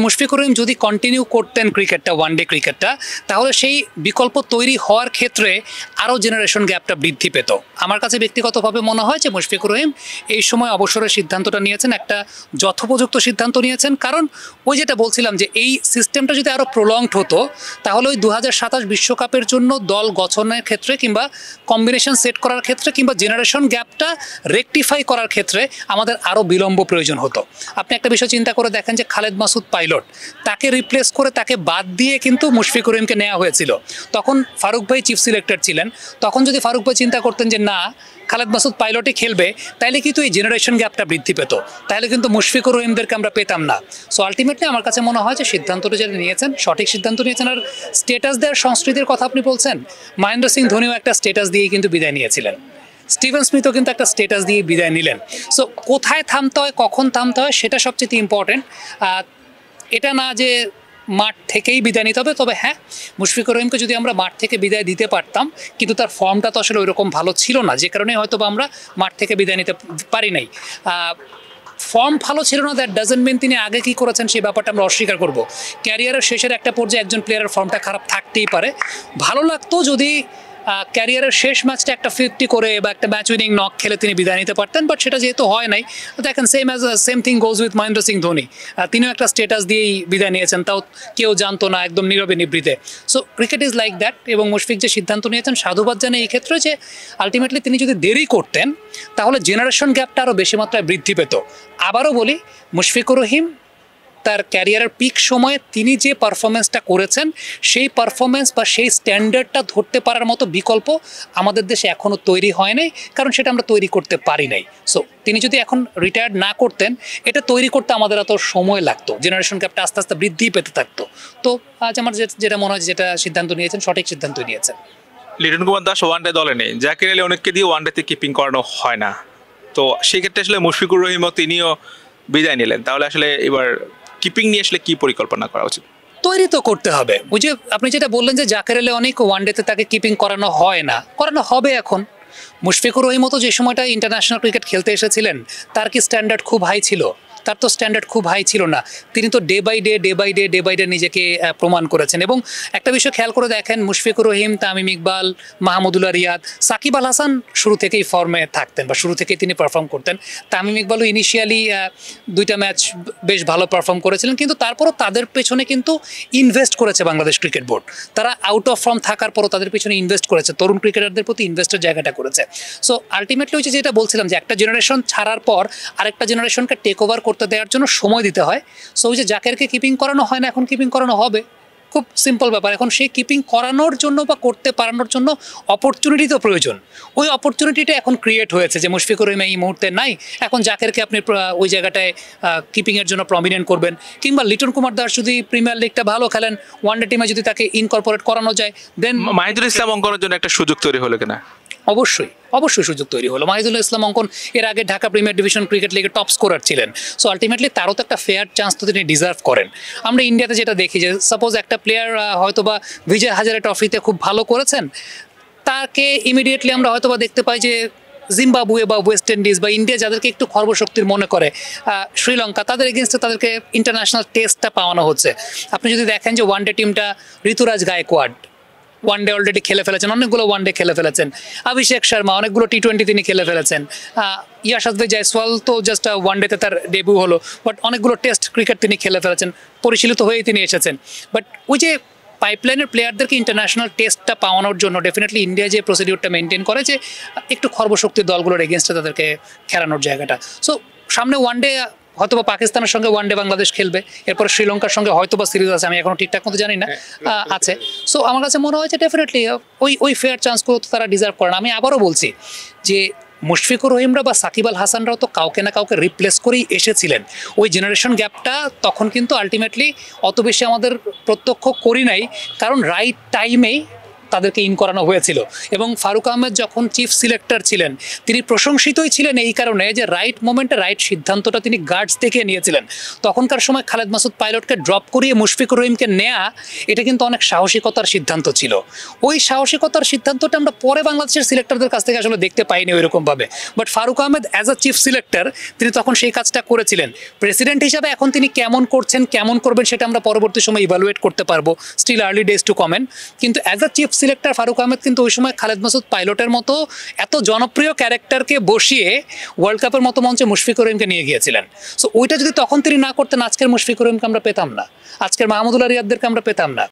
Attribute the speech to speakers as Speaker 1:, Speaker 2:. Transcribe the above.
Speaker 1: মুশফিকুর রহিম যদি কন্টিনিউ করতেন ক্রিকেটটা, ওয়ানডে ক্রিকেটটা, তাহলে সেই বিকল্প তৈরি হওয়ার ক্ষেত্রে আরও জেনারেশন গ্যাপটা বৃদ্ধি পেত। আমার কাছে ব্যক্তিগতভাবে মনে হয় যে মুশফিকুর রহিম এই সময় অবসরের সিদ্ধান্তটা নিয়েছেন, একটা যথোপযুক্ত সিদ্ধান্ত নিয়েছেন। কারণ ওই যেটা বলছিলাম যে এই সিস্টেমটা যদি আরও প্রলংড হতো, তাহলে ওই 2027 বিশ্বকাপের জন্য দল গঠনের ক্ষেত্রে কিংবা কম্বিনেশন সেট করার ক্ষেত্রে কিংবা জেনারেশন গ্যাপটা রেকটিফাই করার ক্ষেত্রে আমাদের আরও বিলম্ব প্রয়োজন হতো। আপনি একটা বিষয় চিন্তা করে দেখেন যে খালেদ মাসুদ পাইলট, তাকে রিপ্লেস করে তাকে বাদ দিয়ে কিন্তু মুশফিকুর রহিমকে নেওয়া হয়েছিল। তখন ফারুক ভাই চিফ সিলেক্টর ছিলেন। তখন যদি ফারুক ভাই চিন্তা করতেন যে না, খালেদ মাসুদ পাইলটই খেলবে, তাইলে কিন্তু এই জেনারেশন গ্যাপটা বৃদ্ধি পেত, তাহলে কিন্তু মুশফিকুর রহিমদেরকে আমরা পেতাম না। সো আলটিমেটলি আমার কাছে মনে হয় যে সিদ্ধান্তটা যেটা নিয়েছেন সঠিক সিদ্ধান্ত নিয়েছেন। আর স্টেটাস দেওয়ার সংস্কৃতির কথা আপনি বলছেন, মহেন্দ্র সিং ধোনিও একটা স্টেটাস দিয়েই কিন্তু বিদায় নিয়েছিলেন, স্টিভেন স্মিথও কিন্তু একটা স্টেটাস দিয়ে বিদায় নিলেন। সো কোথায় থামতে হয়, কখন থামতে হয়, সেটা সবচেয়ে ইম্পর্টেন্ট। এটা না যে মাঠ থেকেই বিদায় নিতে হবে। তবে হ্যাঁ, মুশফিকুর রহিমকে যদি আমরা মাঠ থেকে বিদায় দিতে পারতাম, কিন্তু তার ফর্মটা তো আসলে ওইরকম ভালো ছিল না, যে কারণে হয়তো বা আমরা মাঠ থেকে বিদায় নিতে পারি নাই। ফর্ম ভালো ছিল না, দ্যাট ডাজন্ট মিন তিনি আগে কী করেছেন সেই ব্যাপারটা আমরা অস্বীকার করব। ক্যারিয়ারের শেষের একটা পর্যায়ে একজন প্লেয়ারের ফর্মটা খারাপ থাকতেই পারে। ভালো লাগতো যদি ক্যারিয়ারের শেষ ম্যাচটা একটা 50 করে বা একটা ম্যাচ উইনিং নক খেলে তিনি বিদায় নিতে পারতেন, বাট সেটা যেহেতু হয় নাই। দেখেন same thing goes with Mahendra Singh Dhoni. তিনিও একটা স্টেটাস দিয়েই বিদায় নিয়েছেন, তাও কেউ জানতো না, একদম নীরবে নিবৃতে। So cricket is like that. এবং মুশফিক যে সিদ্ধান্ত নিয়েছেন, সাধুবাদ জানে এই ক্ষেত্রে যে আলটিমেটলি তিনি যদি দেরি করতেন, তাহলে জেনারেশন গ্যাপটা আরও বেশি মাত্রায় বৃদ্ধি পেত। আবারও বলি, মুশফিকুর রহিম তার ক্যারিয়ারের পিক সময়ে তিনি যে পারফরমেন্সটা করেছেন, সেই পারফরমেন্স বা সেই স্ট্যান্ডার্ডটা ধরতে পারার মতো বিকল্প আমাদের দেশে এখনও তৈরি হয় নাই, কারণ সেটা আমরা তৈরি করতে পারি নাই। সো তিনি যদি এখন রিটায়ার্ড না করতেন, এটা তৈরি করতে আমাদের এত সময় লাগতো, জেনারেশন গ্যাপটা আস্তে আস্তে বৃদ্ধি পেতে থাকতো। তো আজ আমার যেটা মনে হয়, যেটা সিদ্ধান্ত নিয়েছেন সঠিক সিদ্ধান্ত নিয়েছেন।
Speaker 2: লিটন কুমার দাস ওয়ানডে দলে নেই, জাকির আলী অনেককে দিয়ে ওয়ানডেতে কিপিং করানো হয় না, তো সেক্ষেত্রে আসলে মুশফিকুর রহিমও তিনিও বিদায় নিলেন। তাহলে আসলে এবার কিপিং নিয়ে আসলে কি পরিকল্পনা করা উচিত?
Speaker 1: তৈরি তো করতে হবে। ওই যে আপনি যেটা বললেন যে জাকির আলী অনেক ওয়ানডেতে তাকে কিপিং করানো হয় না, করানো হবে এখন। মুশফিকুর রহিমও তো যে সময়টা ইন্টারন্যাশনাল ক্রিকেট খেলতে এসেছিলেন, তার কি স্ট্যান্ডার্ড খুব হাই ছিল? তার তো স্ট্যান্ডার্ড খুব হাই ছিল না। তিনি তো ডে বাই ডে নিজেকে প্রমাণ করেছেন। এবং একটা বিষয় খেয়াল করে দেখেন, মুশফিকুর রহিম, তামিম ইকবাল, মাহমুদুল্লাহ রিয়াদ, সাকিব আল হাসান শুরু থেকেই ফর্মে থাকতেন বা শুরু থেকেই তিনি পারফর্ম করতেন। তামিম ইকবালও ইনিশিয়ালি 2টা ম্যাচ বেশ ভালো পারফর্ম করেছিলেন, কিন্তু তারপরও তাদের পেছনে কিন্তু ইনভেস্ট করেছে বাংলাদেশ ক্রিকেট বোর্ড। তারা আউট অফ ফর্ম থাকার পরও তাদের পেছনে ইনভেস্ট করেছে, তরুণ ক্রিকেটারদের প্রতি ইনভেস্টের জায়গাটা করেছে। সো আলটিমেটলি হচ্ছে যেটা বলছিলাম, যে একটা জেনারেশন ছাড়ার পর আরেকটা জেনারেশনকে টেক ওভার করতে দেওয়ার জন্য সময় দিতে হয়। সো ওই যে জাকেরকে কিপিং করানো হয় না, এখন কিপিং করানো হবে। খুব সিম্পল ব্যাপার। এখন সেই কিপিং করানোর জন্য বা করতে পারানোর জন্য অপরচুনিটি তো প্রয়োজন। ওই অপরচুনিটিটা এখন ক্রিয়েট হয়েছে, যে মুশফিকুর রহিম এই মুহূর্তে নাই, এখন জাকেরকে আপনি ওই জায়গাটায় কিপিংয়ের জন্য প্রমিনেন্ট করবেন। কিংবা লিটন কুমার দাস যদি প্রিমিয়ার লিগটা ভালো খেলেন, ওয়ানডে টিমে যদি তাকে ইনকর্পোরেট করানো যায়, দেন
Speaker 2: মাহিদুল ইসলাম অঙ্কনের জন্য একটা সুযোগ তৈরি হলো কিনা?
Speaker 1: অবশ্যই সুযোগ তৈরি হলো। মাহিদুল ইসলাম অঙ্কন এর আগে ঢাকা প্রিমিয়ার ডিভিশন ক্রিকেট লিগে টপ স্কোরার ছিলেন। সো আলটিমেটলি তারও তো একটা ফেয়ার চান্স তো তিনি ডিজার্ভ করেন। আমরা ইন্ডিয়াতে যেটা দেখি, যে সাপোজ একটা প্লেয়ার হয়তো বা বিজয় হাজারে ট্রফিতে খুব ভালো করেছেন, তাকে ইমিডিয়েটলি আমরা হয়তো বা দেখতে পাই যে জিম্বাবুয়ে বা ওয়েস্ট ইন্ডিজ বা ইন্ডিয়া, যাদেরকে একটু খর্বশক্তির মনে করে, শ্রীলঙ্কা, তাদের এগেনস্টে তাদেরকে ইন্টারন্যাশনাল টেস্টটা পাওয়ানো হচ্ছে। আপনি যদি দেখেন যে ওয়ানডে টিমটা, ঋতুরাজ গায়কোয়াড় ওয়ানডে অলরেডি খেলে ফেলেছেন, অনেকগুলো ওয়ানডে খেলে ফেলেছেন। অভিষেক শর্মা অনেকগুলো টি20 তিনি খেলে ফেলেছেন। ইয়াশাদভি জয়সওয়াল তো জাস্ট ওয়ানডেতে তার ডেবিউ হলো, বাট অনেকগুলো টেস্ট ক্রিকেট তিনি খেলে ফেলেছেন, পরিশীলিত হয়েই তিনি এসেছেন। বাট ওই যে পাইপলাইনের প্লেয়ারদেরকে ইন্টারন্যাশনাল টেস্টটা পাওয়ানোর জন্য ডেফিনেটলি ইন্ডিয়া যে প্রসিডিউরটা মেনটেন করে, যে একটু খর্বশক্তির দলগুলোর এগেনস্টে তাদেরকে খেলানোর জায়গাটা। সো সামনে ওয়ানডে হয়তো বা পাকিস্তানের সঙ্গে ওয়ানডে বাংলাদেশ খেলবে, এরপর শ্রীলঙ্কার সঙ্গে হয়তো বা সিরিজ আছে, আমি এখনো ঠিকঠাক মতো জানি না, আছে। সো আমার কাছে মনে হয় যে ডেফিনেটলি ওই ফেয়ার চান্সগুলো তো তারা ডিজার্ভ করে না। আমি আবারও বলছি যে মুশফিকুর রহিমরা বা সাকিব আল হাসানরাও তো কাউকে না কাউকে রিপ্লেস করেই এসেছিলেন। ওই জেনারেশন গ্যাপটা তখন কিন্তু আলটিমেটলি অত বেশি আমাদের প্রত্যক্ষ করি নাই, কারণ রাইট টাইমেই তাদেরকে ইন করানো হয়েছিল। এবং ফারুক আহমেদ যখন চিফ সিলেক্টর ছিলেন তিনি প্রশংসিতই ছিলেন এই কারণে যে রাইট মোমেন্টে রাইট সিদ্ধান্তটা তিনি গার্ডস থেকে নিয়েছিলেন। তখনকার সময় খালেদ মাসুদ পাইলটকে ড্রপ করিয়ে মুশফিকুর রহিমকে নেয়া এটা কিন্তু অনেক সাহসিকতার সিদ্ধান্ত ছিল। ওই সাহসিকতার সিদ্ধান্তটা আমরা পরে বাংলাদেশের সিলেক্টরদের কাছ থেকে আসলে দেখতে পাইনি ওইরকমভাবে। But Faruque Ahmed as a chief selector তিনি তখন সেই কাজটা করেছিলেন। প্রেসিডেন্ট হিসাবে এখন তিনি কেমন করছেন কেমন করবেন সেটা আমরা পরবর্তী সময় ইভালুয়েট করতে পারবো, still early days to comment. কিন্তু as a chief selector Faruque Ahmed কিন্তু ওই সময় খালেদ মাসুদ পাইলটের মতো এত জনপ্রিয় ক্যারেক্টারকে বসিয়ে ওয়ার্ল্ড কাপের মতো মঞ্চে মুশফিকুর রহিমকে নিয়ে গিয়েছিলেন। সো ওইটা যদি তখন তিনি না করতেন আজকের মুশফিকুর রহিমকে আমরা পেতাম না, আজকের মাহমুদুল্লাহ রিয়াদদেরকে আমরা পেতাম না।